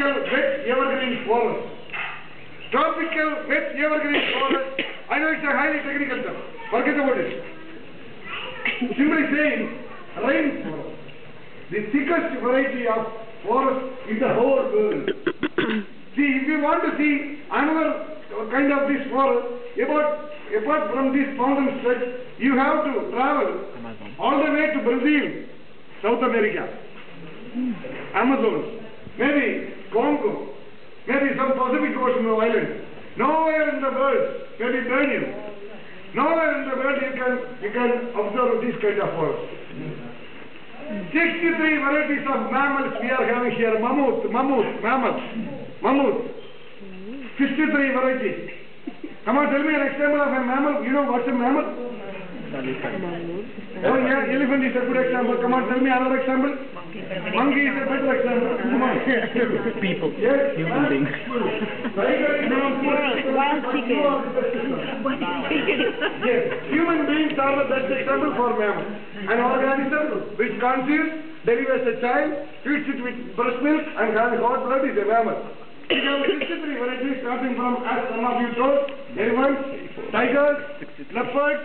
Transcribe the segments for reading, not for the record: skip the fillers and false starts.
tropical wet evergreen forest. Tropical wet evergreen forest. I know it's a highly technical term. Forget about it. Simply saying rainforest. The thickest variety of forest in the whole world. See, if you want to see another kind of this forest, apart from this mountain stretch, you have to travel all the way to Brazil, South America, Amazon, maybe Congo, maybe some Pacific Ocean island. Nowhere in the world, maybe Borneo. Nowhere in the world you can observe this kind of forest. 63 varieties of mammals we are having here. Mammoth. 63 varieties. Come on, tell me an example of a mammal. You know what's a mammal? Oh yeah, elephant is a good example. Come on, tell me another example. Monkey is a better example. Come on. People. Yes. Human beings. Wild chicken. Yes. Human beings are the best example for mammal. An organism which conceives, delivers a child, feeds it with breast milk and has hot blood is a mammal. We have 63 varieties starting from, as some of you told, elephants, tigers, leopards,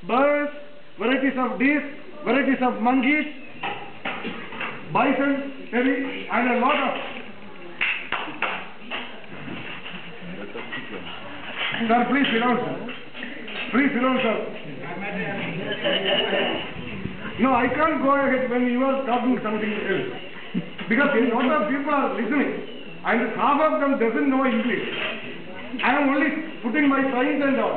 birds, varieties of deer, varieties of monkeys, bison, maybe, and a lot of. Sir, please sit down, sir. Please sit down, sir. No, I can't go ahead when you are talking something else. Because a lot of people are listening. And half of them doesn't know English. I am only putting my signs and all.